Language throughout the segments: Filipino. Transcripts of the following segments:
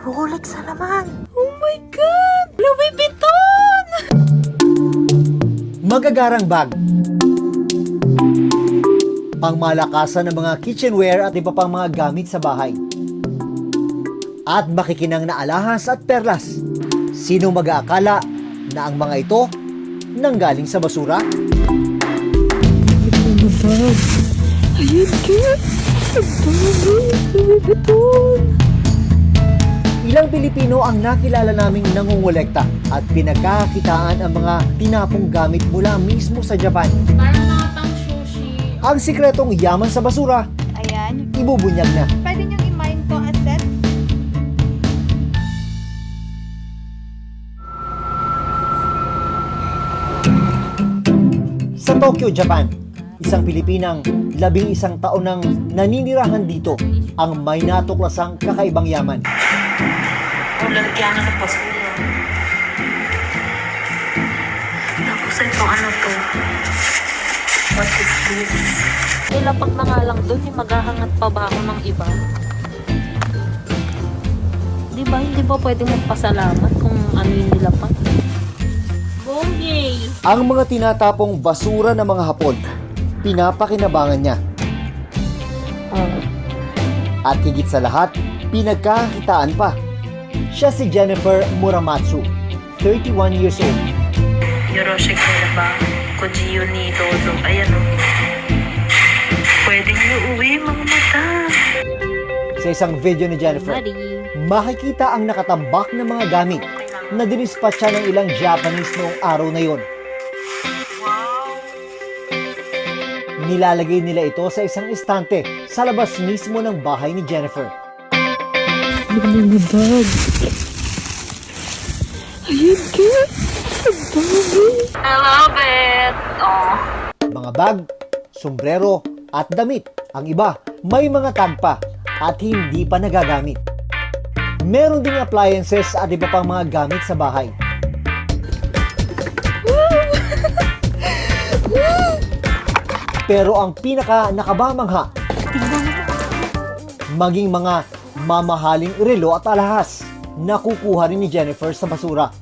Rolex sa laman. Oh my God! Louis Vuitton! Magagarang bag. Pangmalakasan ng mga kitchenware at iba pang mga gamit sa bahay. At makikinang na alahas at perlas. Sino mag-aakala na ang mga ito nanggaling sa basura? Ayan ka! Louis Vuitton! Ilang Pilipino ang nakilala naming nangungulekta at pinagkakakitaan ang mga tinapong gamit mula mismo sa Japan. Parang mga pang sushi. Ang sikretong yaman sa basura, Ayan. ibubunyag na. Pwede niyong i-mine to as set. Sa Tokyo, Japan, isang Pilipinang 11 taon nang naninirahan dito ang may natuklasang kakaibang yaman. Lalagyan na ng basura. Tapos ito, ano to? What is this? Nilapak na nga lang doon, maghahangat pa ba ako ng iba? Hindi ba pwedeng magpasalamat kung ano yung nilapak? Bongay! Ang mga tinatapong basura ng mga Hapon, pinapakinabangan niya. At higit sa lahat, pinagkakakitaan pa. Siya si Jennifer Muramatsu, 31 years old. Yoroshiku ba? Kujiyo ni Dozo. Ayan o. Pwede niyo uwi, mga mata. Sa isang video ni Jennifer, Buddy. makikita ang nakatambak na mga gamit na dinispatcha ng ilang Japanese noong araw na yon. Nilalagay nila ito sa isang estante sa labas mismo ng bahay ni Jennifer. Mga bag. Ayan ka! I love it. Oh. Mga bag, sombrero at damit. Ang iba, may mga tag pa at hindi pa nagagamit. Meron ding appliances at iba pang mga gamit sa bahay. Pero ang pinaka nakabamangha, maging mga mamahaling relo at alahas nakukuha rin ni Jennifer sa basura.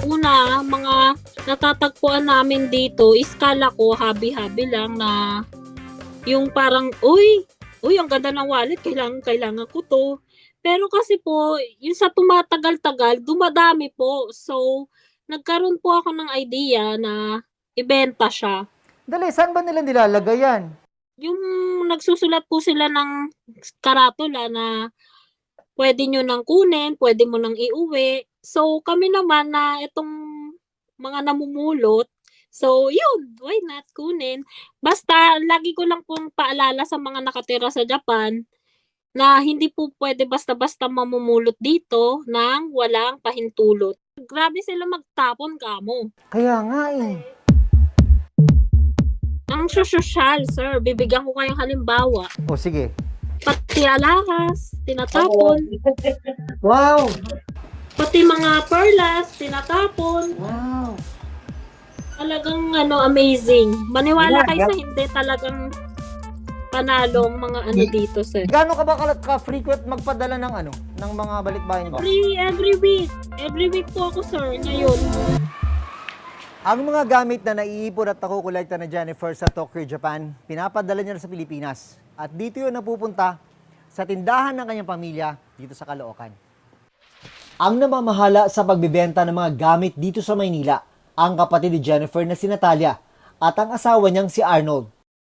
Una, mga natatagpuan namin dito, iskala ko, habi-habi lang na yung parang, uy, ang ganda ng wallet, kailangan ko to. Pero kasi po, yung sa tumatagal-tagal, dumadami po. So, nagkaroon po ako ng idea na ibenta siya. Dali, saan ba nila nilalagay yan? Yung nagsusulat po sila ng karatula na pwede nyo nang kunin, pwede mo nang iuwi. So, kami naman na itong mga namumulot, so, yun, why not kunin? Basta, lagi ko lang pong paalala sa mga nakatira sa Japan na hindi po pwede basta-basta mamumulot dito nang walang pahintulot. Grabe sila magtapon kamo. Kaya nga eh. Ang sosyal, sir, bibigyan ko kayong halimbawa. O sige. Pati alahas, tinatapon. Wow! Pati mga perlas, tinatapon. Wow! Talagang amazing. Maniwala kayo sa hindi, talagang panalo ang mga dito, sir. Gaano ka ba ka-frequent magpadala ng ng mga balikbayan ba? Every week. Every week po ako, sir, ngayon. Ang mga gamit na naiipon at nakukolekta na Jennifer sa Tokyo, Japan, pinapadala niya sa Pilipinas. At dito yun napupunta sa tindahan ng kanyang pamilya dito sa Caloocan. Ang namamahala sa pagbibenta ng mga gamit dito sa Maynila, ang kapatid ni Jennifer na si Natalia at ang asawa niyang si Arnold.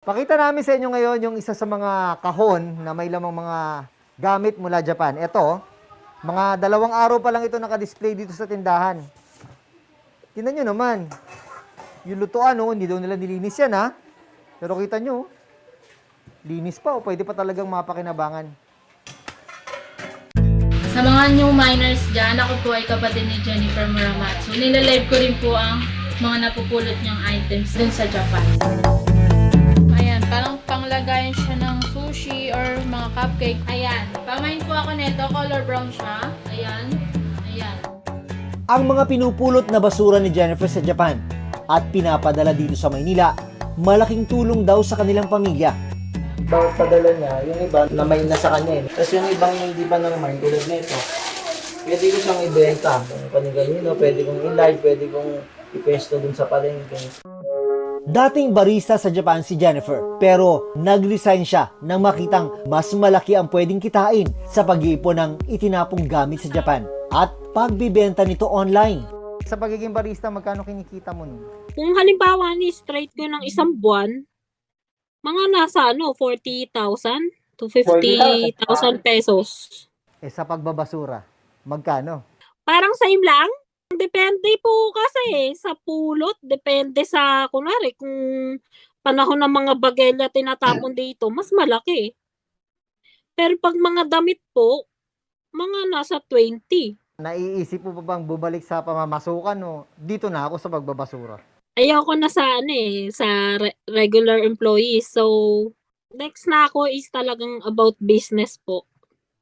Pakita namin sa inyo ngayon yung isa sa mga kahon na may lamang mga gamit mula Japan. Ito, mga 2 araw pa lang ito nakadisplay dito sa tindahan. Tingnan nyo naman. Yung lutuan, hindi daw nila nilinis yan, ha? Pero kita nyo, linis pa, pwede pa talagang mapakinabangan. Sa mga new miners dyan, ako po ay kapatid ni Jennifer Muramatsu. Nilalive ko rin po ang mga napupulot niyang items dun sa Japan. Ayan, parang panglagayan siya ng sushi or mga cupcake. Ayan, pamain po ako nito, color brown siya. Ayan, ayan. Ang mga pinupulot na basura ni Jennifer sa Japan at pinapadala dito sa Maynila, malaking tulong daw sa kanilang pamilya. Bawat padala niya, yung iba na may nasa kanya eh. Tapos yung ibang hindi pa naman tulad nito, Pwede ko siyang ibenta kung kanino, pwede kong i-live, pwede kong i-pesto dun sa palengke. Dating barista sa Japan si Jennifer, pero nag-resign siya nang makitang mas malaki ang pwedeng kitain sa pag-iipon ng itinapong gamit sa Japan at pagbibenta nito online. Sa pagiging barista, magkano kinikita mo nun? Kung halimbawa ni straight ko ng isang buwan, mga nasa 40,000 to 50,000 pesos. Sa pagbabasura, magkano? Parang same lang. Depende po kasi sa pulot, depende sa kunwari kung panahon ng mga bagelya tinatapon dito, mas malaki. Pero pag mga damit po, mga nasa 20. Naiisip mo pa bang bumalik sa pamamasukan o dito na ako sa pagbabasura? Ayoko na sa sa regular employee. So, next na ako is talagang about business po.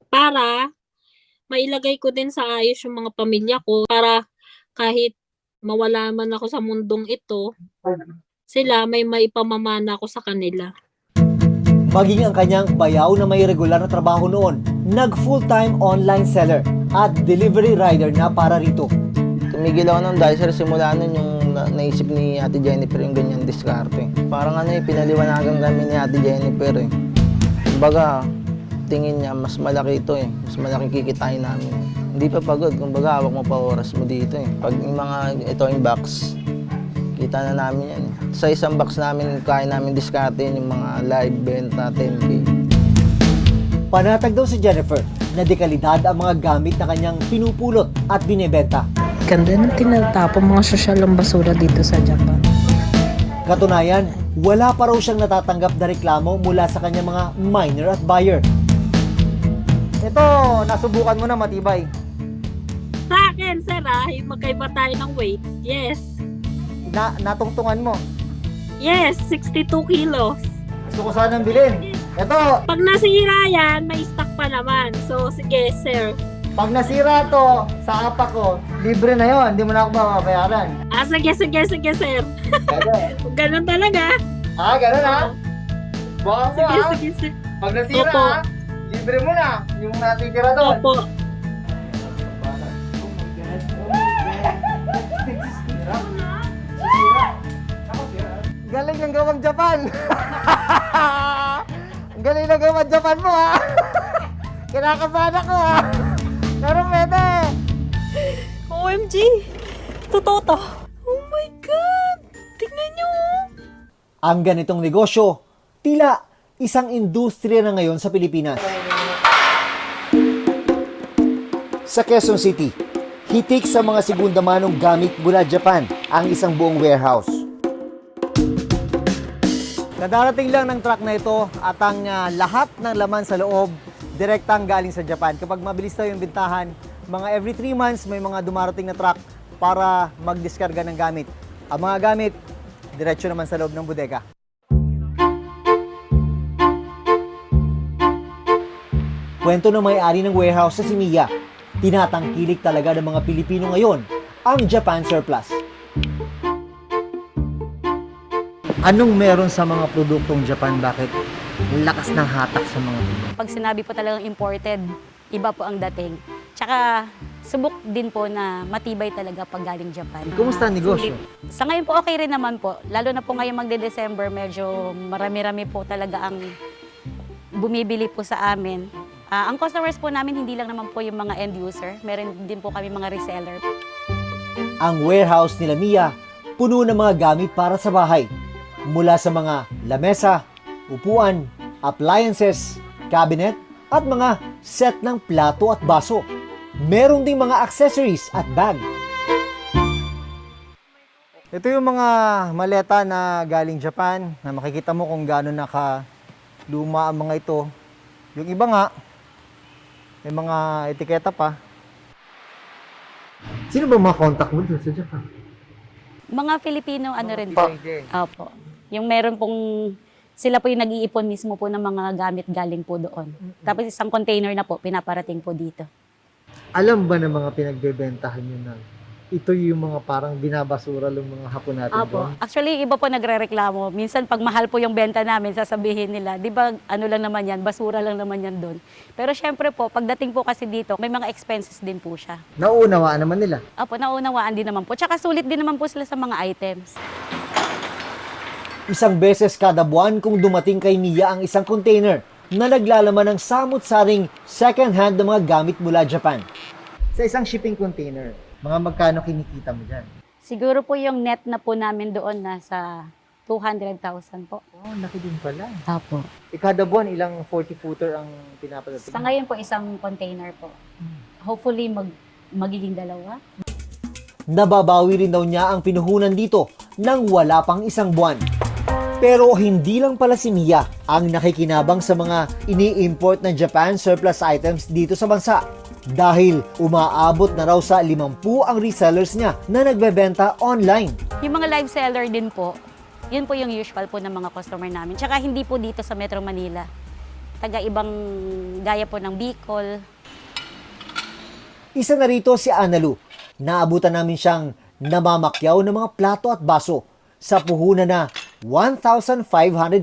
Para mailagay ko din sa ayos yung mga pamilya ko para kahit mawala man ako sa mundong ito, sila may maipamamana ko sa kanila. Maging ang kanyang bayaw na may regular na trabaho noon, nag-full-time online seller at delivery rider na para rito. Tumigil ako nun dahil sir, simula nun yung naisip ni Ate Jennifer yung ganyan diskarte. Parang pinaliwanagan kami ni Ate Jennifer eh. Kumbaga, tingin niya mas malaki ito eh. Mas malaki kikitain namin. Hindi pa pagod, kumbaga hawak mo pa oras mo dito eh. Pag yung mga ito yung box, kita na namin yan eh. Sa isang box namin, kaya namin diskarte yung mga live benta, 10K. Panatag daw si Jennifer na dekalidad ang mga gamit na kanyang pinupulot at binebenta. Ganda ng tinatapon mga sosyal ng basura dito sa Japan. Katunayan, wala pa raw siyang natatanggap na reklamo mula sa kanyang mga miner at buyer. Ito, nasubukan mo na matibay. Sa akin, sir, magkaiba tayo ng weight. Yes. Natungtungan mo. Yes, 62 kilos. Gusto ko sanang bilhin. Ito, Pag nasira yan, may stock pa naman. So, sige, sir. pag nasira to sa apa ko, libre na yon, hindi mo na ako mababayaran. Sige, sir. Ganun talaga. Ganun ha? Baka mo Sige, sir. Pag nasira Opo. libre mo na yung natitira doon. Opo. Galing ng gawang Japan. Ang galing ng gawang Japan mo ha. Kinakabahan ako ha. Pero pwede. OMG! Totoo to. Oh my God! Tingnan nyo! Ang ganitong negosyo, tila isang industriya na ngayon sa Pilipinas. Sa Quezon City, hitik sa mga segunda manong gamit mula Japan ang isang buong warehouse. Kadarating lang ng truck na ito at ang lahat ng laman sa loob direktang galing sa Japan. Kapag mabilis daw yung bintahan, mga every 3 months may mga dumarating na truck para magdiskarga ng gamit. Ang mga gamit, diretso naman sa loob ng bodega. Kwento ng may-ari ng warehouse sa si Mia, tinatangkilik talaga ng mga Pilipino ngayon ang Japan surplus. Anong meron sa mga produktong Japan? Bakit lakas ng hatak sa mga produktong? Pag sinabi po talagang imported, iba po ang dating. Tsaka subok din po na matibay talaga pag galing Japan. Kumusta ang negosyo? Sa ngayon po okay rin naman po. Lalo na po ngayon magde-December, medyo marami-rami po talaga ang bumibili po sa amin. Ang customers po namin hindi lang naman po yung mga end user. Meron din po kami mga reseller. Ang warehouse nila Mia, puno ng mga gamit para sa bahay. Mula sa mga lamesa, upuan, appliances, cabinet, at mga set ng plato at baso. Meron ding mga accessories at bag. Ito yung mga maleta na galing Japan na makikita mo kung gaano nakaluma ang mga ito. Yung iba nga, may mga etiketa pa. Sino ba mga contact mo dun sa Japan? Mga Filipino ano rin po. Opo. Yung meron pong, sila po yung nag-iipon mismo po ng mga gamit galing po doon. Tapos isang container na po, pinaparating po dito. Alam ba ng mga pinagbebentahan nyo na ito yung mga parang binabasura ng mga hapon natin Apo. Actually, iba po nagrereklamo. Minsan, pag mahal po yung benta namin, sasabihin nila, di ba, ano lang naman yan, basura lang naman yan doon. Pero syempre po, pagdating po kasi dito, may mga expenses din po siya. Naunawaan naman nila. Apo, naunawaan din naman po. Tsaka sulit din naman po sila sa mga items. Isang beses kada buwan kung dumating kay Mia ang isang container na naglalaman ng samut-saring second-hand na mga gamit mula Japan. Sa isang shipping container, mga magkano kinikita mo dyan? Siguro po yung net na po namin doon nasa 200,000 po. Oh, laki din pala. Apo. Kada buwan, ilang 40-footer ang pinapadating? Sa ngayon po, isang container po. Hopefully, magiging dalawa. Nababawi rin daw niya ang pinuhunan dito nang wala pang isang buwan. Pero hindi lang pala si Mia ang nakikinabang sa mga ini-import ng Japan surplus items dito sa bansa. Dahil umaabot na raw sa 50 ang resellers niya na nagbebenta online. Yung mga live seller din po, yun po yung usual po ng mga customer namin. Tsaka hindi po dito sa Metro Manila. Taga ibang gaya po ng Bicol. Isa na rito si Analu. Naabutan namin siyang namamakyaw ng mga plato at baso sa puhunan na 1,500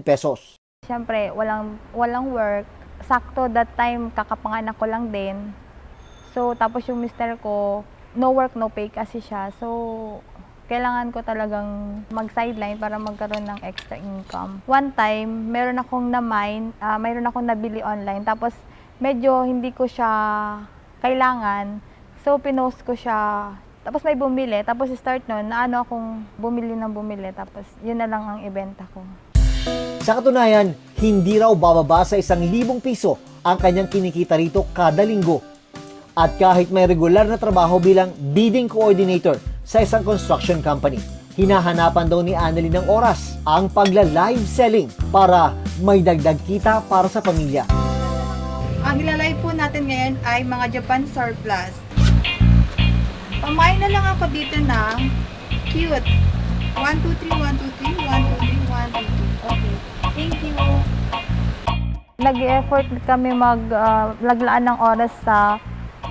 pesos. Siyempre, walang work. Sakto that time, kakapanganak ko lang din. So, tapos yung mister ko, no work, no pay kasi siya. So, kailangan ko talagang mag-sideline para magkaroon ng extra income. One time, mayroon akong nabili online. Tapos, medyo hindi ko siya kailangan. So, pinost ko siya. Tapos may bumili. Tapos start nun, naano akong bumili. Tapos, yun na lang ang ibenta ko. Sa katunayan, hindi raw bababa sa 1,000 piso ang kanyang kinikita rito kada linggo. At kahit may regular na trabaho bilang bidding coordinator sa isang construction company, hinahanapan daw ni Annalyn ng oras ang pagla-live selling para may dagdag kita para sa pamilya. Ang ilalive po natin ngayon ay mga Japan surplus. Pamain na lang ako dito ng cute. 1, 2, 3, 1, 2, 3, 1, 2, 3, 1, 2, 3. Okay. Thank you. Nag-effort kami maglaglaan ng oras sa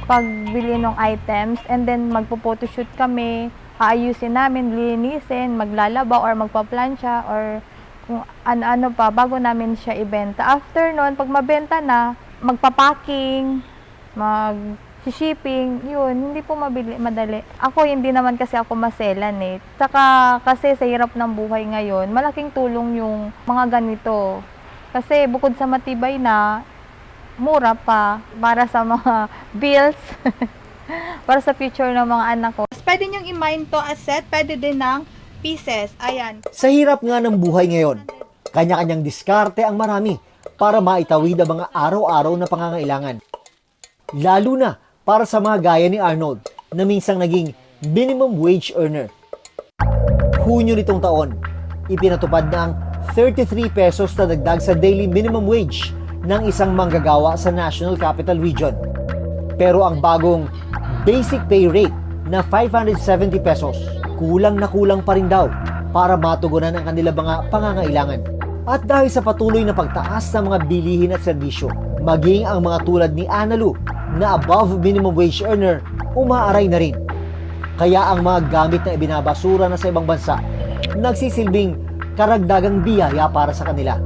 pagbili ng items and then magpo-photoshoot kami, aayusin namin, linisin, maglalaba or magpa-plancha or kung ano-ano pa bago namin siya ibenta. After nun, pag mabenta na, magpa-packing, mag-shipping, yun, hindi po madali. Ako, hindi naman kasi ako maselan eh. Saka kasi sa hirap ng buhay ngayon, malaking tulong yung mga ganito. Kasi bukod sa matibay na, mura pa para sa mga bills, para sa future ng mga anak ko. Pwede niyong i-mine to as set, pwede din ng pieces. Ayan. Sa hirap nga ng buhay ngayon, kanya-kanyang diskarte ang marami para maitawid ang mga araw-araw na pangangailangan. Lalo na para sa mga gaya ni Arnold na minsang naging minimum wage earner. Hunyo nitong taon, ipinatupad na ang 33 pesos na dagdag sa daily minimum wage ng isang manggagawa sa National Capital Region. Pero ang bagong basic pay rate na 570 pesos, kulang na kulang pa rin daw para matugunan ang kanilang mga pangangailangan. At dahil sa patuloy na pagtaas ng mga bilihin at serbisyo, maging ang mga tulad ni Analu na above minimum wage earner, umaaray na rin. Kaya ang mga gamit na ibinabasura na sa ibang bansa, nagsisilbing karagdagang biyaya para sa kanila.